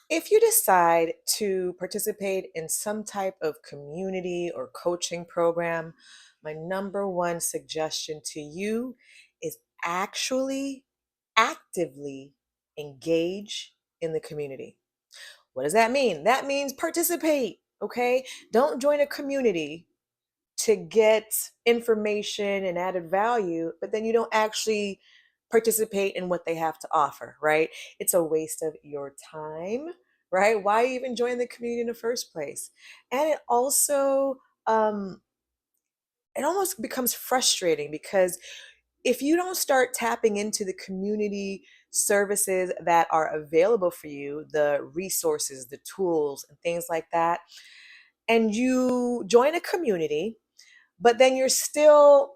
If you decide to participate in some type of community or coaching program, my number one suggestion to you is actually actively engage in the community. What does that mean? That means participate, okay? Don't join a community to get information and added value, but then you don't actually participate in what they have to offer, right? It's a waste of your time, right? Why even join the community in the first place? And um, it almost becomes frustrating because if you don't start tapping into the community services that are available for you, the resources, the tools, and things like that, and you join a community, but then you're still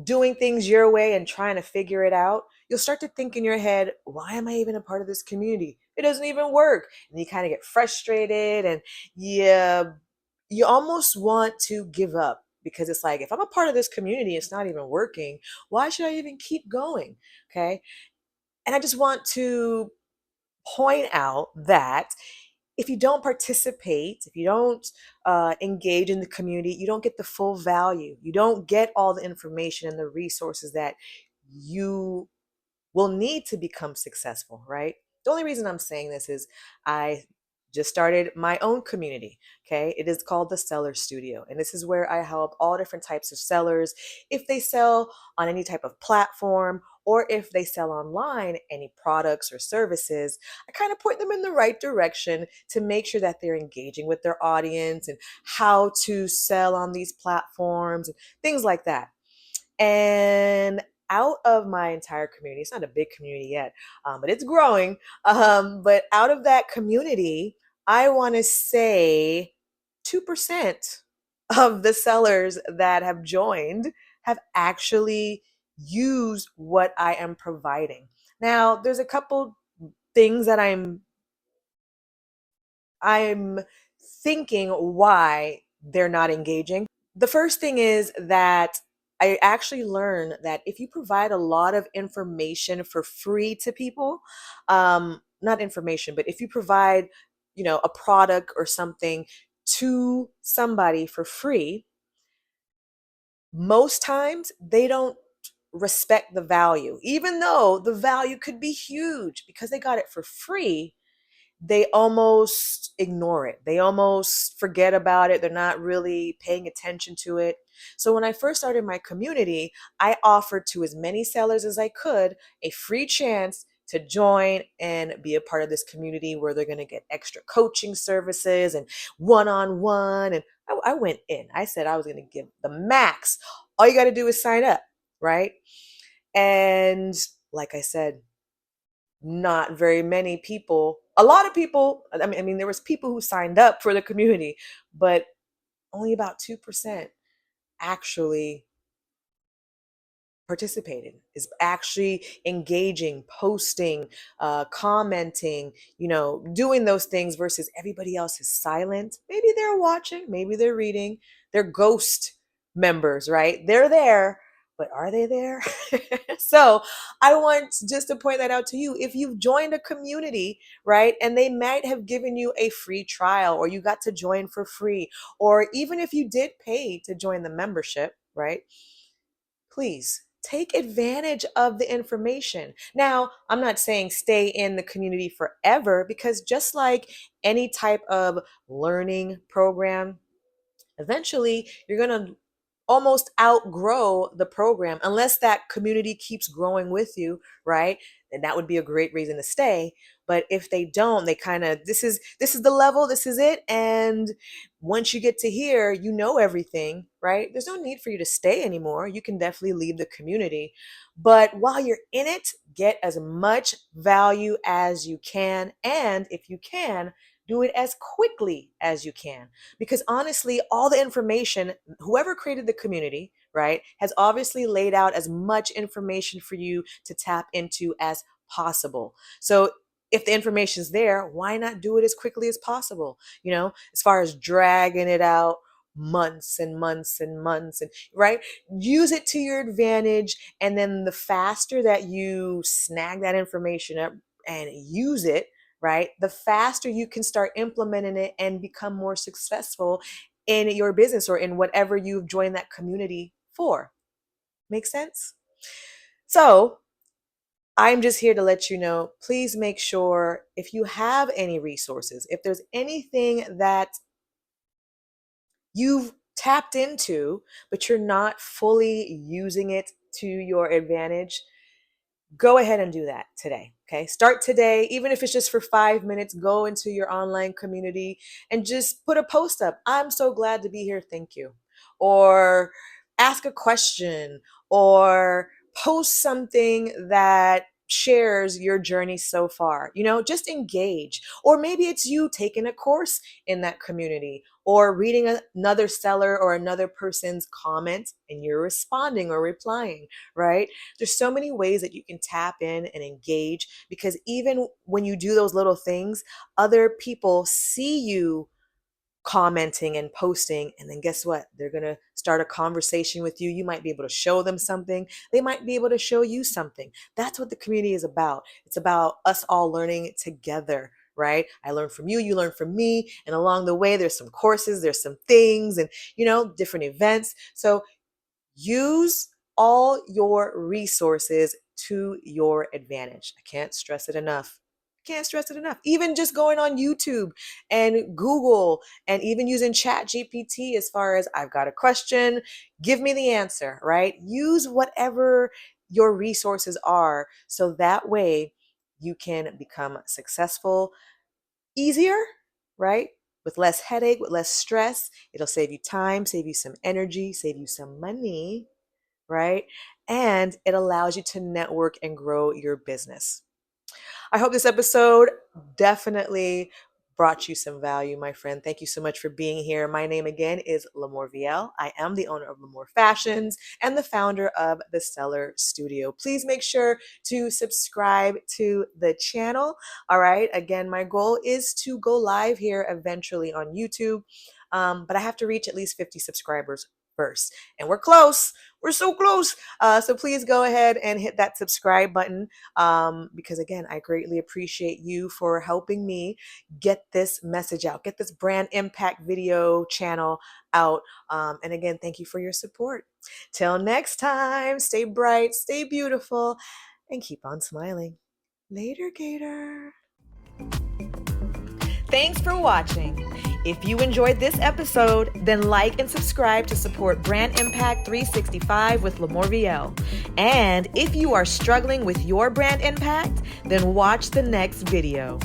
doing things your way and trying to figure it out, you'll start to think in your head, why am I even a part of this community? It doesn't even work. And you kind of get frustrated and you almost want to give up because it's like, if I'm a part of this community, it's not even working. Why should I even keep going? Okay. And I just want to point out that if you don't participate, if you don't engage in the community, you don't get the full value. You don't get all the information and the resources that you will need to become successful, right? The only reason I'm saying this is I just started my own community. Okay. It is called the Seller Studio. And this is where I help all different types of sellers. If they sell on any type of platform or if they sell online any products or services, I kind of point them in the right direction to make sure that they're engaging with their audience and how to sell on these platforms and things like that. And out of my entire community, it's not a big community yet, but it's growing. But out of that community, I want to say 2% of the sellers that have joined have actually used what I am providing. Now, there's a couple things that I'm thinking why they're not engaging. The first thing is that I actually learned that if you provide a lot of information for free to people, not information, but if you provide, a product or something to somebody for free, most times they don't respect the value, even though the value could be huge because they got it for free. They almost ignore it. They almost forget about it. They're not really paying attention to it. So when I first started my community, I offered to as many sellers as I could a free chance to join and be a part of this community where they're going to get extra coaching services and one-on-one. And I went in. I said I was going to give the max. All you got to do is sign up, right? And like I said, not very many people, a lot of people, I mean there was people who signed up for the community, but only about 2% actually participating, is actually engaging, posting, commenting, doing those things versus everybody else is silent. Maybe they're watching, maybe they're reading. They're ghost members, right? They're there, but are they there? So I want just to point that out to you. If you've joined a community, right, and they might have given you a free trial or you got to join for free, or even if you did pay to join the membership, right? Please take advantage of the information. Now, I'm not saying stay in the community forever because just like any type of learning program, eventually you're going to almost outgrow the program unless that community keeps growing with you, right? And that would be a great reason to stay. But if they don't, they kind of, this is the level, this is it. And once you get to here, you know everything, right? There's no need for you to stay anymore. You can definitely leave the community. But while you're in it, get as much value as you can. And if you can, do it as quickly as you can. Because honestly, all the information, whoever created the community, right, has obviously laid out as much information for you to tap into as possible. So if the information's there, why not do it as quickly as possible? As far as dragging it out months and months and months, and right, use it to your advantage. And then the faster that you snag that information up and use it, right? The faster you can start implementing it and become more successful in your business or in whatever you've joined that community for. Make sense? So I'm just here to let you know, please make sure if you have any resources, if there's anything that you've tapped into, but you're not fully using it to your advantage, go ahead and do that today. Okay. Start today, even if it's just for 5 minutes, go into your online community and just put a post up. I'm so glad to be here. Thank you. Or ask a question or post something that shares your journey so far. Just engage. Or maybe it's you taking a course in that community or reading another seller or another person's comment and you're responding or replying, right? There's so many ways that you can tap in and engage, because even when you do those little things, other people see you commenting and posting, and then guess what? They're going to start a conversation with you. You might be able to show them something. They might be able to show you something. That's what the community is about. It's about us all learning together, right? I learn from you, you learn from me, and along the way there's some courses, there's some things, and different events. So use all your resources to your advantage. I can't stress it enough. Can't stress it enough. Even just going on YouTube and Google and even using Chat GPT as far as I've got a question, give me the answer, right? Use whatever your resources are so that way you can become successful easier, right? With less headache, with less stress. It'll save you time, save you some energy, save you some money, right? And it allows you to network and grow your business. I hope this episode definitely brought you some value, my friend. Thank you so much for being here. My name again is LaMorvielle. I am the owner of Lamore Fashions and the founder of the Stellar Studio. Please make sure to subscribe to the channel. All right. Again, my goal is to go live here eventually on YouTube, but I have to reach at least 50 subscribers first. And we're close. We're so close. So please go ahead and hit that subscribe button, because again, I greatly appreciate you for helping me get this message out, get this brand impact video channel out. And again, thank you for your support. Till next time, stay bright, stay beautiful, and keep on smiling. Later, Gator. Thanks for watching. If you enjoyed this episode, then like and subscribe to support Brand Impact 365 with LaMorvielle. And if you are struggling with your brand impact, then watch the next video.